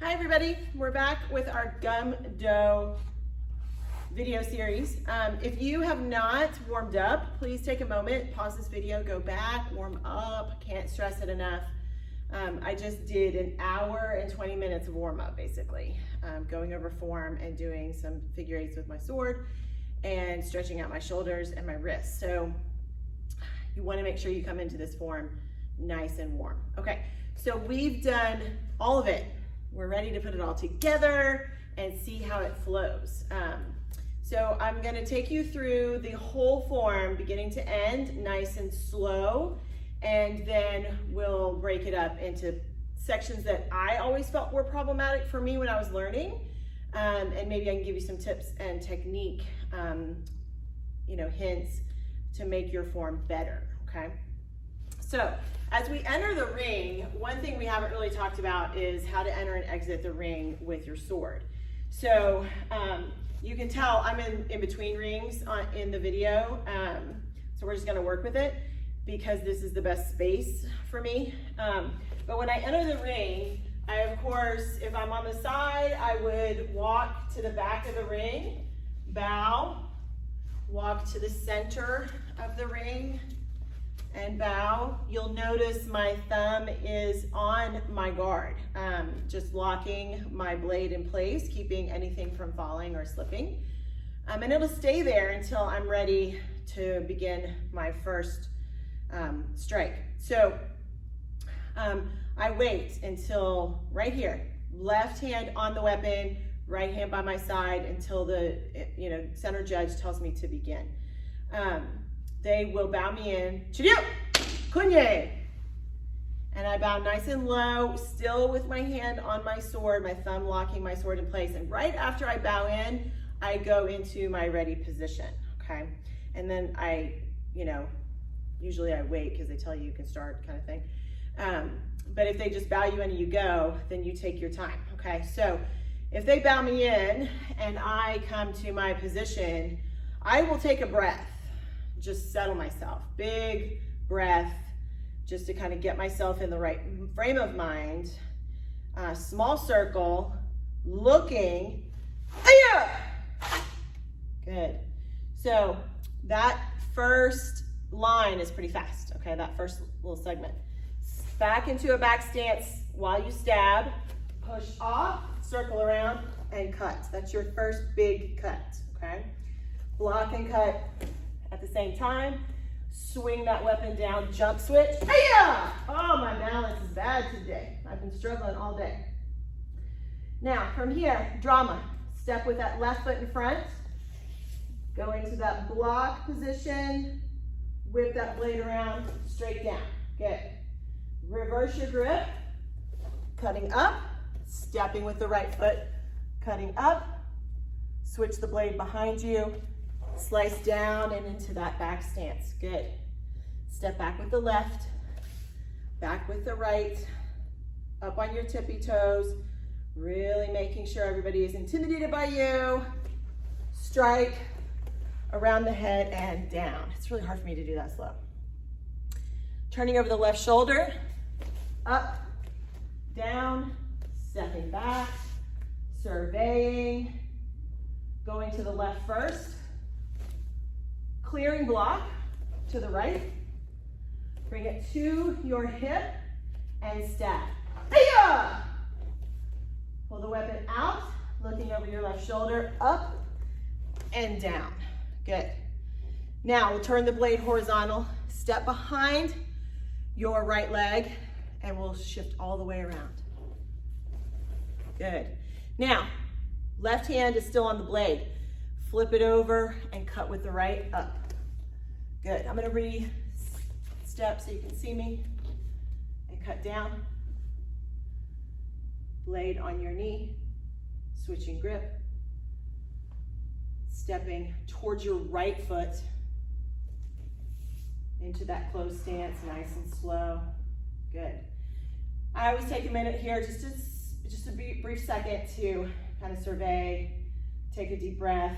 Hi everybody, we're back with our gum dough video series. If you have not warmed up, please take a moment, pause this video, go back, warm up. Can't stress it enough. I just did an hour and 20 minutes of warm up basically, going over form and doing some figure eights with my sword and stretching out my shoulders and my wrists. So you want to make sure you come into this form nice and warm. Okay, so we've done all of it. We're ready to put it all together and see how it flows. So I'm going to take you through the whole form beginning to end, nice and slow, and then we'll break it up into sections that I always felt were problematic for me when I was learning, and maybe I can give you some tips and technique, hints to make your form better, okay? So as we enter the ring, one thing we haven't really talked about is how to enter and exit the ring with your sword. So you can tell I'm in between rings in the video, so we're just gonna work with it because this is the best space for me. But when I enter the ring, I, of course, if I'm on the side, I would walk to the back of the ring, bow, walk to the center of the ring, and bow. You'll notice my thumb is on my guard, just locking my blade in place, keeping anything from falling or slipping. And it'll stay there until I'm ready to begin my first strike. So I wait until right here, left hand on the weapon, right hand by my side until the center judge tells me to begin. They will bow me in, Chiryu, Kunye. And I bow nice and low, still with my hand on my sword, my thumb locking my sword in place. And right after I bow in, I go into my ready position, okay? And then usually I wait because they tell you can start kind of thing. But if they just bow you in and you go, then you take your time, okay? So if they bow me in and I come to my position, I will take a breath. Just settle myself, big breath, just to kind of get myself in the right frame of mind. Small circle, looking, Aya! Good. So that first line is pretty fast, okay, that first little segment. Back into a back stance while you stab, push off, circle around, and cut. That's your first big cut, okay? Block and cut at the same time. Swing that weapon down, jump switch. Hiya! Oh, my balance is bad today. I've been struggling all day. Now, from here, drama. Step with that left foot in front. Go into that block position. Whip that blade around, straight down. Good. Reverse your grip. Cutting up, stepping with the right foot. Cutting up. Switch the blade behind you. Slice down and into that back stance. Good. Step back with the left, back with the right, up on your tippy toes, really making sure everybody is intimidated by you. Strike around the head and down. It's really hard for me to do that slow. Turning over the left shoulder, up, down, stepping back, surveying, going to the left first. Clearing block to the right. Bring it to your hip and stab. Hiya! Pull the weapon out, looking over your left shoulder, up and down. Good. Now we'll turn the blade horizontal, step behind your right leg, and we'll shift all the way around. Good. Now, left hand is still on the blade. Flip it over and cut with the right, up. Good, I'm gonna re-step so you can see me and cut down. Blade on your knee, switching grip. Stepping towards your right foot into that closed stance, nice and slow. Good. I always take a minute here, just a brief second to kind of survey, take a deep breath.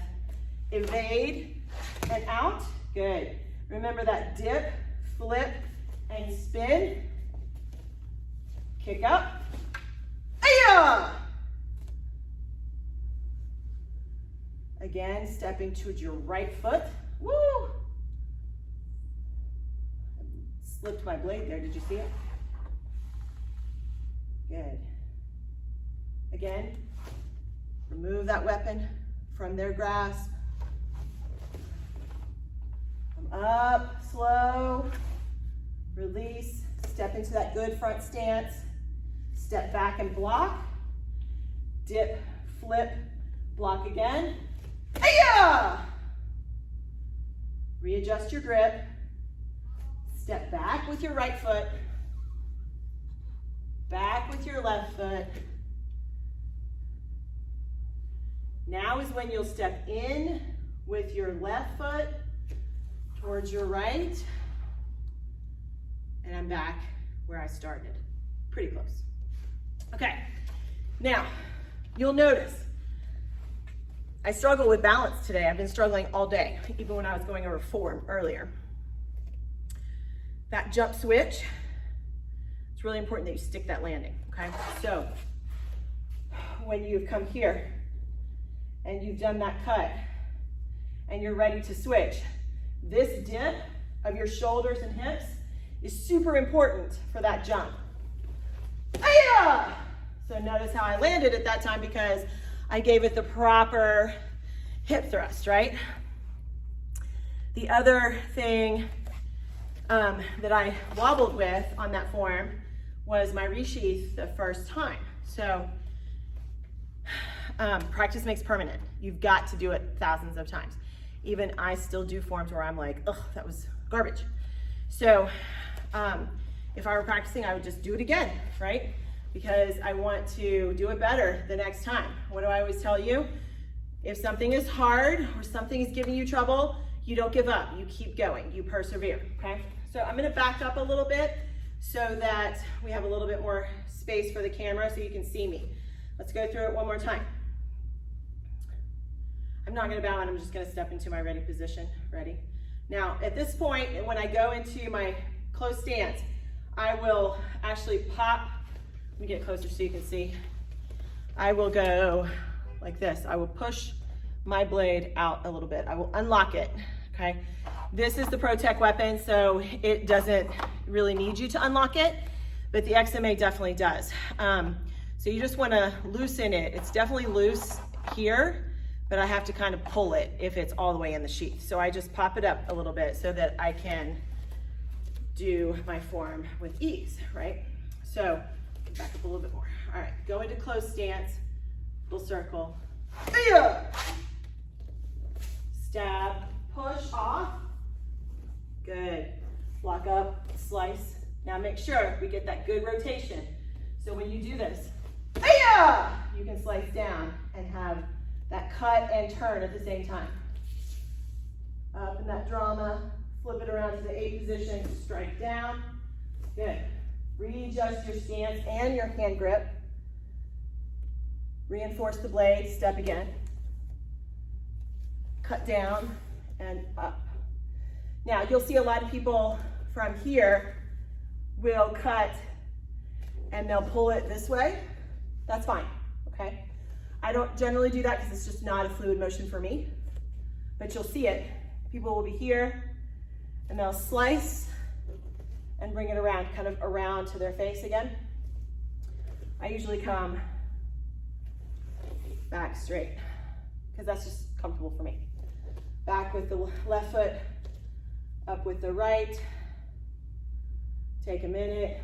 Evade and out. Good. Remember that dip, flip, and spin. Kick up. Aya! Again, stepping towards your right foot. Woo! Slipped my blade there, did you see it? Good. Again, remove that weapon from their grasp. Come up, slow, release, step into that good front stance, step back and block, dip, flip, block again. Hi-ya! Readjust your grip, step back with your right foot, back with your left foot. Now is when you'll step in with your left foot towards your right, and I'm back where I started. Pretty close. Okay, now you'll notice I struggle with balance today. I've been struggling all day, even when I was going over form earlier. That jump switch, it's really important that you stick that landing, okay? So when you've come here and you've done that cut and you're ready to switch, this dip of your shoulders and hips is super important for that jump. Hi-ya! So notice how I landed at that time because I gave it the proper hip thrust, right? The other thing that I wobbled with on that form was my resheath the first time. So practice makes permanent. You've got to do it thousands of times. Even I still do forms where I'm like, ugh, that was garbage. So if I were practicing, I would just do it again, right? Because I want to do it better the next time. What do I always tell you? If something is hard or something is giving you trouble, you don't give up. You keep going. You persevere, okay? So I'm gonna back up a little bit so that we have a little bit more space for the camera so you can see me. Let's go through it one more time. I'm not gonna bow and I'm just gonna step into my ready position. Ready? Now, at this point, when I go into my close stance, I will actually pop. Let me get closer so you can see. I will go like this. I will push my blade out a little bit. I will unlock it, okay? This is the ProTech weapon, so it doesn't really need you to unlock it, but the XMA definitely does. So you just wanna loosen it. It's definitely loose here, but I have to kind of pull it if it's all the way in the sheath. So I just pop it up a little bit so that I can do my form with ease, right? So back up a little bit more. All right, go into close stance, little circle. Stab, push off. Good. Block up, slice. Now make sure we get that good rotation. So when you do this, you can slice down and have that cut and turn at the same time. Up in that drama, flip it around to the A position, strike down. Good. Readjust your stance and your hand grip. Reinforce the blade, step again. Cut down and up. Now you'll see a lot of people from here will cut and they'll pull it this way. That's fine, okay? I don't generally do that because it's just not a fluid motion for me, but you'll see it. People will be here and they'll slice and bring it around, kind of around to their face again. I usually come back straight because that's just comfortable for me. Back with the left foot, up with the right. Take a minute,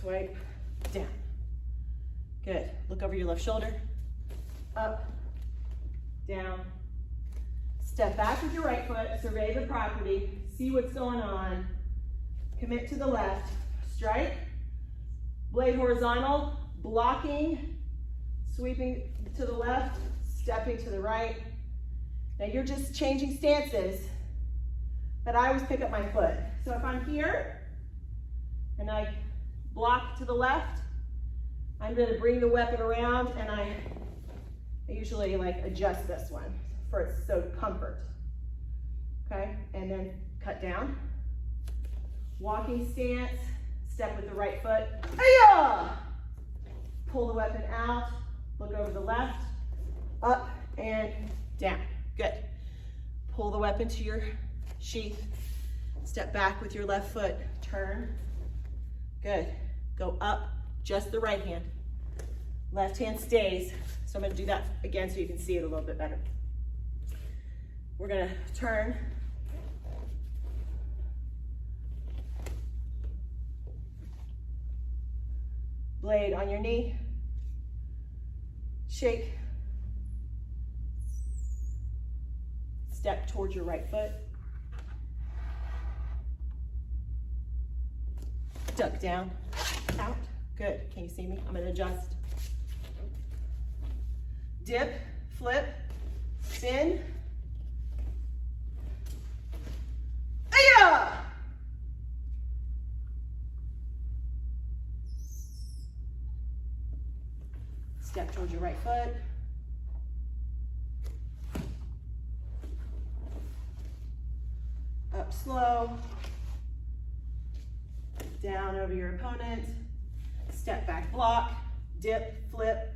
swipe down. Good, look over your left shoulder, up, down. Step back with your right foot, survey the property, see what's going on. Commit to the left, strike, blade horizontal, blocking, sweeping to the left, stepping to the right. Now you're just changing stances, but I always pick up my foot. So if I'm here and I block to the left, I'm gonna bring the weapon around and I usually like adjust this one for so comfort. Okay, and then cut down. Walking stance, step with the right foot. Hi-ya! Pull the weapon out, look over the left, up and down. Good. Pull the weapon to your sheath. Step back with your left foot. Turn. Good. Go up, just the right hand. Left hand stays. So I'm going to do that again so you can see it a little bit better. We're going to turn. Blade on your knee. Shake. Step towards your right foot. Duck down, out. Good. Can you see me? I'm going to adjust. Dip, flip, spin. Aya! Step towards your right foot. Up slow. Down over your opponent. Step back block. Dip, flip,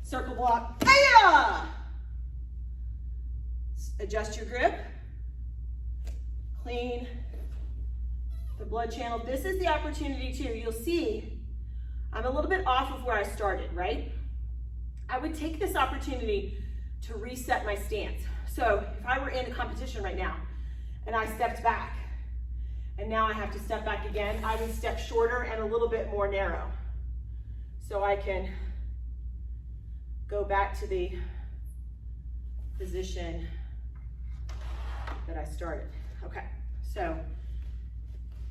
circle block. Aya! Adjust your grip. Clean the blood channel. This is the opportunity too. You'll see I'm a little bit off of where I started, right? I would take this opportunity to reset my stance. So if I were in a competition right now and I stepped back and now I have to step back again, I would step shorter and a little bit more narrow. So I can go back to the position that I started. Okay, so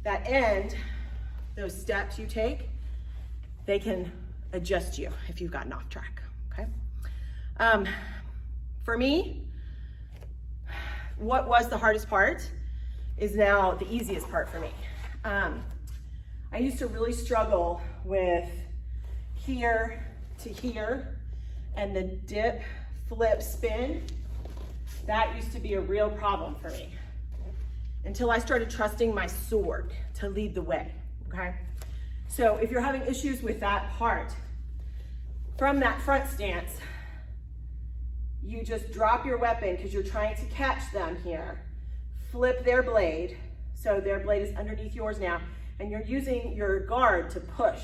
that end, those steps you take, they can adjust you if you've gotten off track, okay? For me, what was the hardest part is now the easiest part for me. I used to really struggle with here to here and the dip, flip, spin. That used to be a real problem for me until I started trusting my sword to lead the way, okay? So if you're having issues with that part, from that front stance, you just drop your weapon because you're trying to catch them here. Flip their blade, so their blade is underneath yours now, and you're using your guard to push,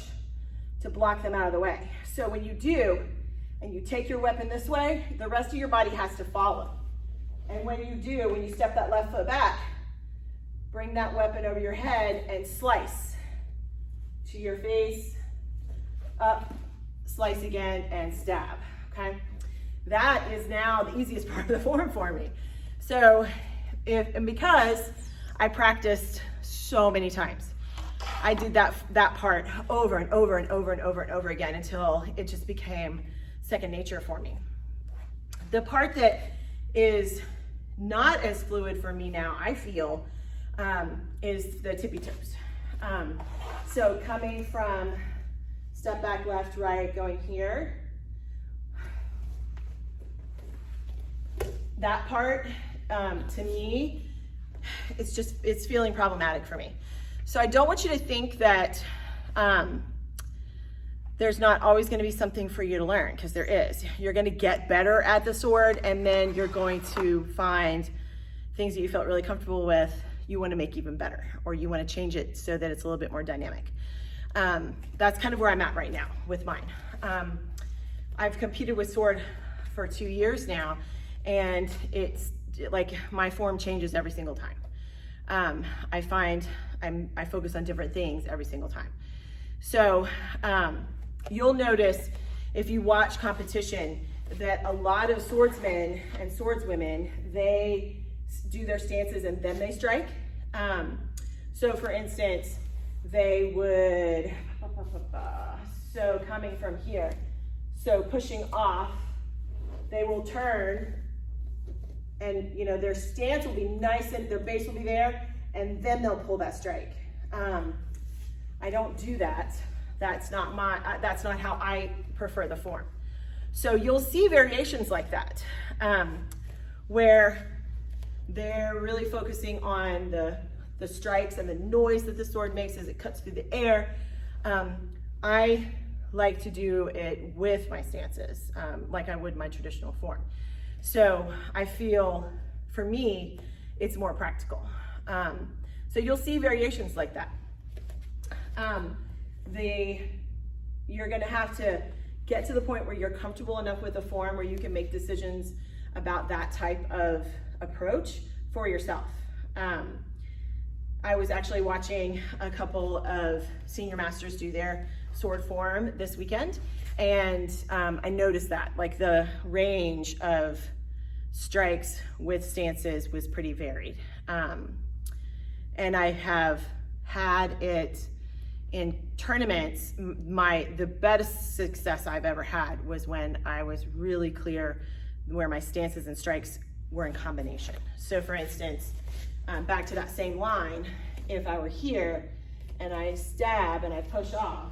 to block them out of the way. So when you do, and you take your weapon this way, the rest of your body has to follow. And when you do, when you step that left foot back, bring that weapon over your head and slice to your face, up, slice again, and stab, okay? That is now the easiest part of the form for me. So, because I practiced so many times, I did that part over and over and over and over and over again until it just became second nature for me. The part that is not as fluid for me now, I feel, is the tippy toes. So coming from step back, left, right, going here. That part, to me, it's feeling problematic for me. So I don't want you to think that there's not always going to be something for you to learn, because there is. You're going to get better at the sword, and then you're going to find things that you felt really comfortable with, you want to make even better, or you want to change it so that it's a little bit more dynamic. That's kind of where I'm at right now with mine. I've competed with sword for 2 years now, and it's like my form changes every single time. I find I focus on different things every single time. So you'll notice if you watch competition that a lot of swordsmen and swordswomen, they do their stances and then they strike. So for instance, they would, so coming from here, so pushing off, they will turn, and their stance will be nice and their base will be there, and then they'll pull that strike. I don't do that. That's not how I prefer the form. So you'll see variations like that, where they're really focusing on the strikes and the noise that the sword makes as it cuts through the air. I like to do it with my stances, like I would my traditional form. So I feel, for me, it's more practical. So you'll see variations like that. You're gonna have to get to the point where you're comfortable enough with the form where you can make decisions about that type of approach for yourself. I was actually watching a couple of senior masters do their sword form this weekend, and I noticed that, like, the range of strikes with stances was pretty varied. And I have had it in tournaments. The best success I've ever had was when I was really clear where my stances and strikes were in combination. So for instance, back to that same line, if I were here and I stab and I push off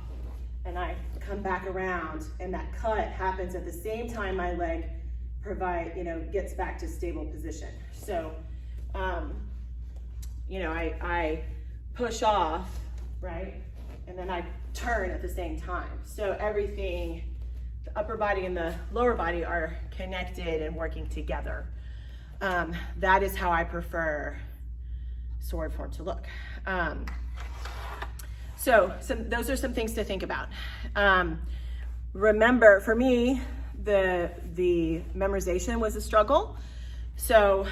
and I come back around and that cut happens at the same time my leg gets back to stable position. So, I push off, right? And then I turn at the same time. So everything, the upper body and the lower body are connected and working together. That is how I prefer sword form to look. So those are some things to think about. Remember, for me, the memorization was a struggle. So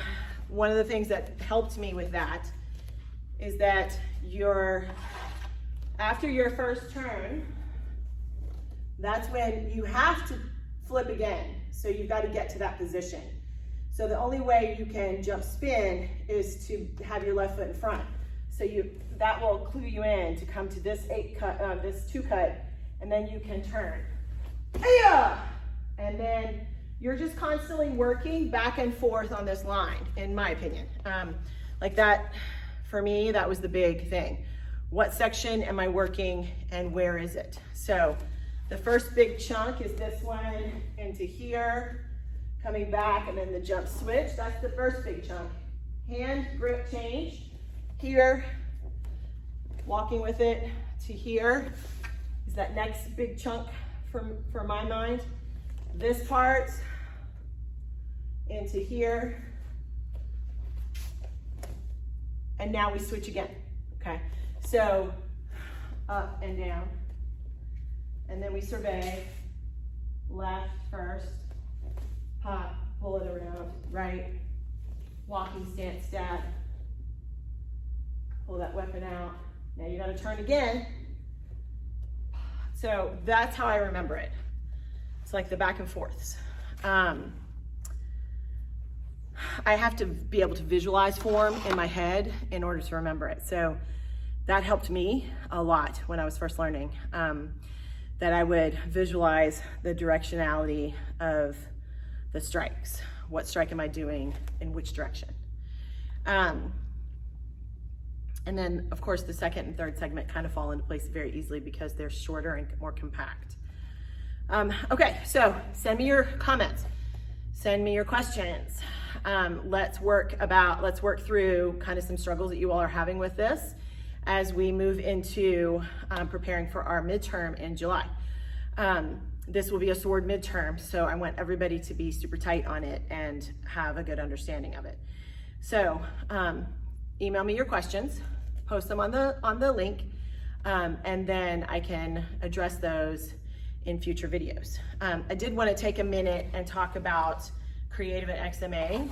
one of the things that helped me with that is that after your first turn, that's when you have to flip again. So you've got to get to that position. So the only way you can jump spin is to have your left foot in front. So that will clue you in to come to this this 2 cut, and then you can turn. Hey-ya! And then you're just constantly working back and forth on this line, in my opinion. Like that, for me, that was the big thing. What section am I working and where is it? So the first big chunk is this one into here, coming back, and then the jump switch. That's the first big chunk. Hand grip change. Here, walking with it to here is that next big chunk for my mind. This part into here. And now we switch again, okay? So up and down. And then we survey, left first, pop, pull it around, right, walking stance, stab, pull that weapon out. Now you gotta turn again. So that's how I remember it. It's like the back and forths. I have to be able to visualize form in my head in order to remember it. So that helped me a lot when I was first learning, that I would visualize the directionality of the strikes. What strike am I doing in which direction? And then, of course, the second and third segment kind of fall into place very easily because they're shorter and more compact. Okay, so send me your comments. Send me your questions. Let's work through kind of some struggles that you all are having with this as we move into preparing for our midterm in July. This will be a sword midterm, so I want everybody to be super tight on it and have a good understanding of it. So email me your questions, post them on the link, and then I can address those in future videos. I did want to take a minute and talk about Creative at XMA.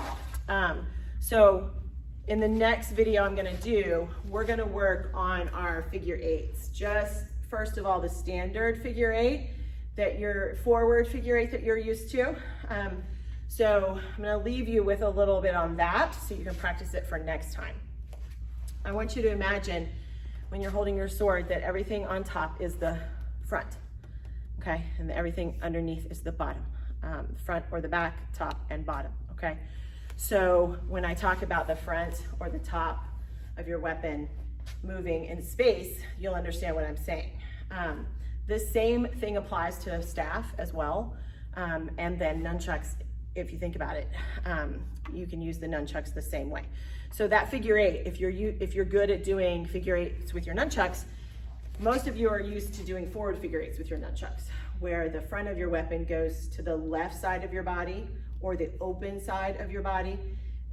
So in the next video I'm going to do, we're going to work on our figure eights. Just first of all, the standard figure eight that your forward figure eight that you're used to. So I'm going to leave you with a little bit on that so you can practice it for next time. I want you to imagine when you're holding your sword that everything on top is the front, okay? And everything underneath is the bottom, front or the back, top and bottom, okay? So when I talk about the front or the top of your weapon moving in space, you'll understand what I'm saying. This same thing applies to staff as well, and then nunchucks. If you think about it, you can use the nunchucks the same way. So that figure eight, if you're good at doing figure eights with your nunchucks, most of you are used to doing forward figure eights with your nunchucks, where the front of your weapon goes to the left side of your body or the open side of your body,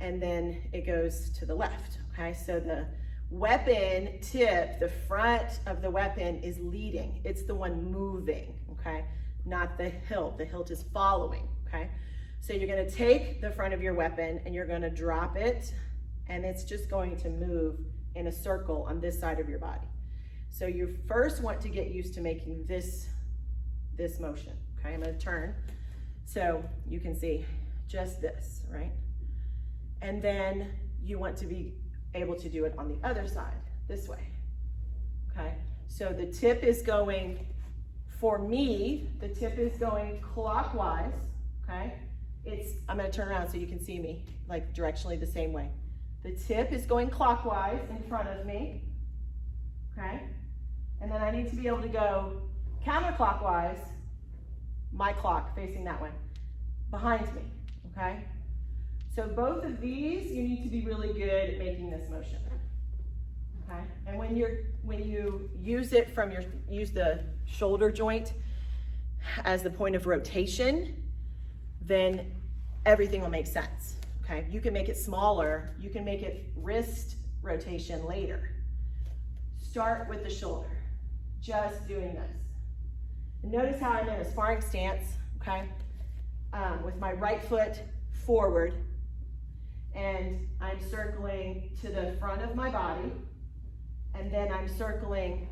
and then it goes to the left, okay? So the weapon tip, the front of the weapon is leading. It's the one moving, okay? Not the hilt. The hilt is following, okay? So you're gonna take the front of your weapon and you're gonna drop it, and it's just going to move in a circle on this side of your body. So you first want to get used to making this motion, okay? I'm gonna turn so you can see just this, right? And then you want to be able to do it on the other side, this way, okay? So the tip is going, for me, the tip is going clockwise, okay? I'm gonna turn around so you can see me, like directionally the same way. The tip is going clockwise in front of me, okay? And then I need to be able to go counterclockwise, my clock facing that way, behind me, okay? So both of these, you need to be really good at making this motion, okay? And when you use it use the shoulder joint as the point of rotation, then everything will make sense, okay? You can make it smaller, you can make it wrist rotation later. Start with the shoulder, just doing this. And notice how I'm in a sparring stance, okay? With my right foot forward, and I'm circling to the front of my body, and then I'm circling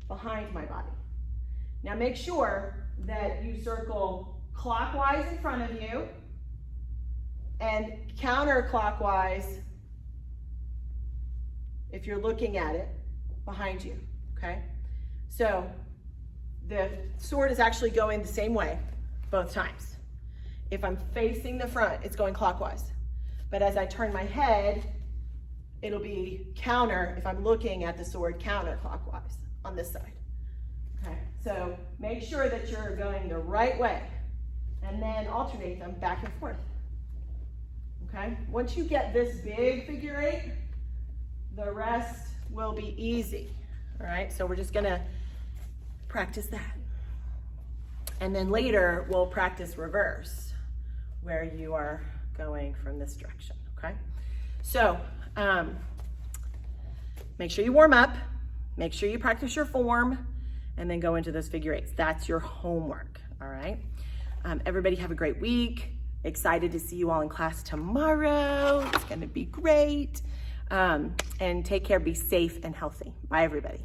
behind my body. Now make sure that you circle clockwise in front of you and counterclockwise, if you're looking at it, behind you, okay? So the sword is actually going the same way both times. If I'm facing the front, it's going clockwise. But as I turn my head, it'll be counter, if I'm looking at the sword, counterclockwise on this side. Okay, so make sure that you're going the right way and then alternate them back and forth. Okay, once you get this big figure eight, the rest will be easy. All right, so we're just gonna practice that. And then later we'll practice reverse, where you are going from this direction, okay? So make sure you warm up, make sure you practice your form, and then go into those figure eights. That's your homework, all right? Everybody have a great week. Excited to see you all in class tomorrow. It's gonna be great. And take care, be safe and healthy. Bye, everybody.